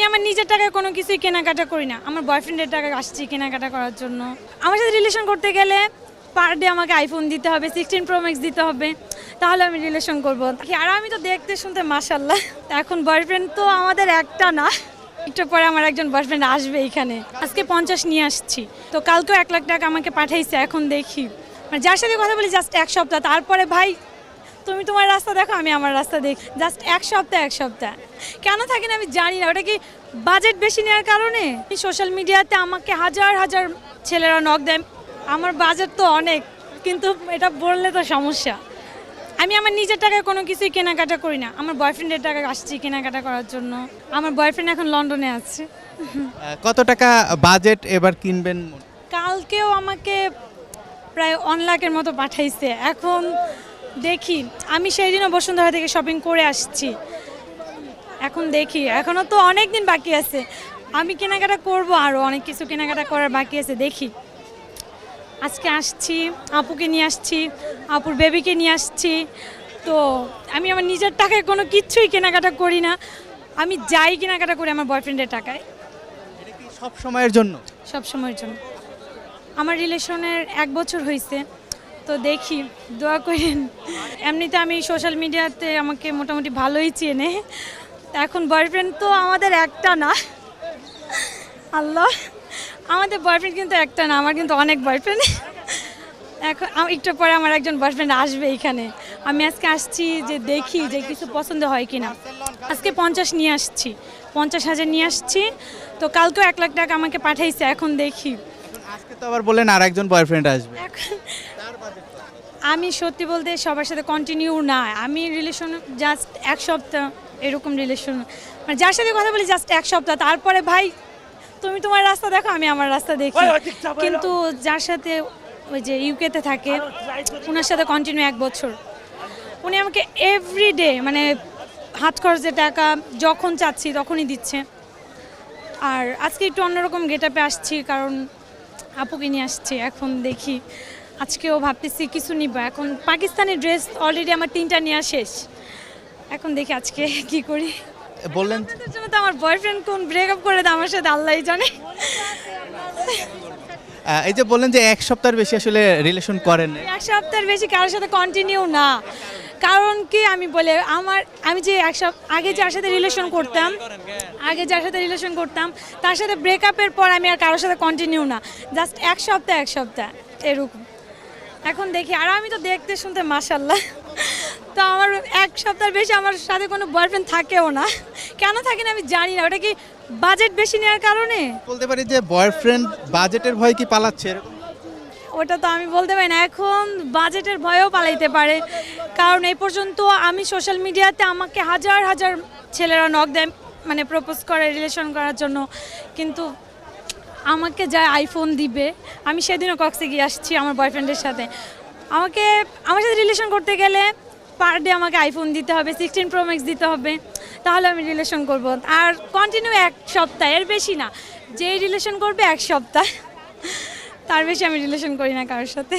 আমার নিজের টাকায় কোনো কিছুই কেনাকাটা করি না, আমার বয়ফ্রেন্ডের টাকা আসছি কেনাকাটা করার জন্য। আমার সাথে রিলেশন করতে গেলে পার ডে আমাকে আইফোন দিতে হবে, 16 Pro Max দিতে হবে, তাহলে আমি রিলেশন করব। আর আমি তো দেখতে শুনতে মাশাআল্লাহ। এখন বয়ফ্রেন্ড তো আমাদের একটা না, একটু পরে আমার একজন বয়ফ্রেন্ড আসবে এখানে। আজকে 50 নিয়ে আসছি, তো কালকেও 1 লাখ টাকা আমাকে পাঠাইছে। এখন দেখি, মানে যার সাথে কথা বলি জাস্ট এক সপ্তাহ, তারপরে ভাই তুমি তোমার রাস্তা দেখো, আমি আমার রাস্তা দেখি। জাস্ট এক সপ্তাহ কেন থাকি না আমি জানি না। ওটা কি বাজেট বেশি নেওয়ার কারণে? সোশ্যাল মিডিয়াতে আমাকে হাজার হাজার ছেলেরা নক দেয়, আমার বাজেট তো অনেক, কিন্তু এটা বললে তো সমস্যা। আমি আমার নিজের টাকায় কোনো কিছুই কেনাকাটা করি না, আমার বয়ফ্রেন্ডের টাকা আসছি কেনাকাটা করার জন্য। আমার বয়ফ্রেন্ড এখন লন্ডনে আছে। কত টাকা বাজেট এবার কিনবেন? কালকেও আমাকে প্রায় 1 লাখের মতো পাঠাইছে। এখন দেখি, আমি সেই দিনও বসুন্ধরা থেকে শপিং করে আসছি। এখন দেখি, এখনও তো অনেক দিন বাকি আছে, আমি কেনাকাটা করব, আরও অনেক কিছু কেনাকাটা করার বাকি আছে। দেখি, আজকে আসছি, আপুকে নিয়ে আসছি, আপুর বেবিকে নিয়ে আসছি। তো আমি আমার নিজের টাকায় কোনো কিছুই কেনাকাটা করি না, আমি যাই কেনাকাটা করি আমার বয়ফ্রেন্ডের টাকায়। এটা কি সব সময়ের জন্য? সব সময়ের জন্য। আমার রিলেশনের 1 বছর হয়েছে, তো দেখি, দোয়া করেন। এমনিতে আমি সোশ্যাল মিডিয়াতে আমাকে মোটামুটি ভালোই চেনে। এখন বয়ফ্রেন্ড তো আমাদের একটা না, আল্লাহ, আমাদের বয়ফ্রেন্ড কিন্তু একটা না, আমার কিন্তু অনেক বয়ফ্রেন্ড। এখন একটু পরে আমার একজন বয়ফ্রেন্ড আসবে এখানে। আমি আজকে আসছি যে দেখি যে কিছু পছন্দ হয় কিনা। আজকে 50 নিয়ে আসছি, 50,000 নিয়ে আসছি, তো কালকেও 1 লাখ টাকা আমাকে পাঠাইছে। এখন দেখি। আজকে তো আবার বললেন আর একজন বয়ফ্রেন্ড আসবে। আমি সত্যি বলতে সবার সাথে কন্টিনিউ না, আমি রিলেশন জাস্ট 1 সপ্তাহ এরকম রিলেশন, মানে যার সাথে কথা বলি জাস্ট 1 সপ্তাহ, তারপরে ভাই তুমি তোমার রাস্তা দেখো, আমি আমার রাস্তা দেখি। কিন্তু যার সাথে ওই যে ইউকেতে থাকে, ওনার সাথে কন্টিনিউ 1 বছর, উনি আমাকে এভরিডে মানে হাত খরচের টাকা যখন চাচ্ছি তখনই দিচ্ছে। আর আজকে একটু অন্যরকম গেটআপে আসছি, কারণ আপুকে নিয়ে আসছি। এখন দেখি, আজকেও ভাবতেছি কিছু নিব। এখন পাকিস্তানি ড্রেস অলরেডি আমার 3টা নেওয়া শেষ। এখন দেখি আজকে কি করি। বললেন আপনাদের জন্য তো আমার বয়ফ্রেন্ড কোন ব্রেকআপ করে দেয় আমার সাথে, আল্লাহই জানে। এই যে বললেন যে 1 সপ্তাহের বেশি আসলে রিলেশন করেন। 1 সপ্তাহের বেশি কারোর সাথে কন্টিনিউ না, কারণ কি আমি বলে আমি যে আগে যার সাথে রিলেশন করতাম তার সাথে ব্রেকআপের পর আমি আর কারোর সাথে কন্টিনিউ না, জাস্ট 1 সপ্তাহ এরকম। এখন দেখি, আর আমি তো দেখতে শুনতে মাশাআল্লাহ, তো আমার 1 সপ্তাহের বেশি আমার সাথে কোনো বয়ফ্রেন্ড থাকেও না। কেন থাকে না আমি জানি না। ওটা কি বাজেট বেশি নেওয়ার কারণে? বলতে পারি যে বয়ফ্রেন্ড বাজেটের ভয় কি পালাচ্ছে এরকম? ওটা তো আমি বলতে পারি না, এখন বাজেটের ভয়েও পালাইতে পারে। কারণ এই পর্যন্ত আমি সোশ্যাল মিডিয়াতে আমাকে হাজার হাজার ছেলেরা নক দেয়, মানে প্রপোজ করে রিলেশন করার জন্য, কিন্তু আমাকে যা আইফোন দিবে। আমি সেদিনও কক্সে গিয়ে আসছি আমার বয়ফ্রেন্ডের সাথে, আমার সাথে রিলেশন করতে গেলে পার ডে আমাকে আইফোন দিতে হবে, 16 Pro Max দিতে হবে, তাহলে আমি রিলেশন করব। আর কন্টিনিউ 1 সপ্তাহ, এর বেশি না। যেই রিলেশন করবে 1 সপ্তাহ, তার বেশি আমি রিলেশন করি না কারোর সাথে।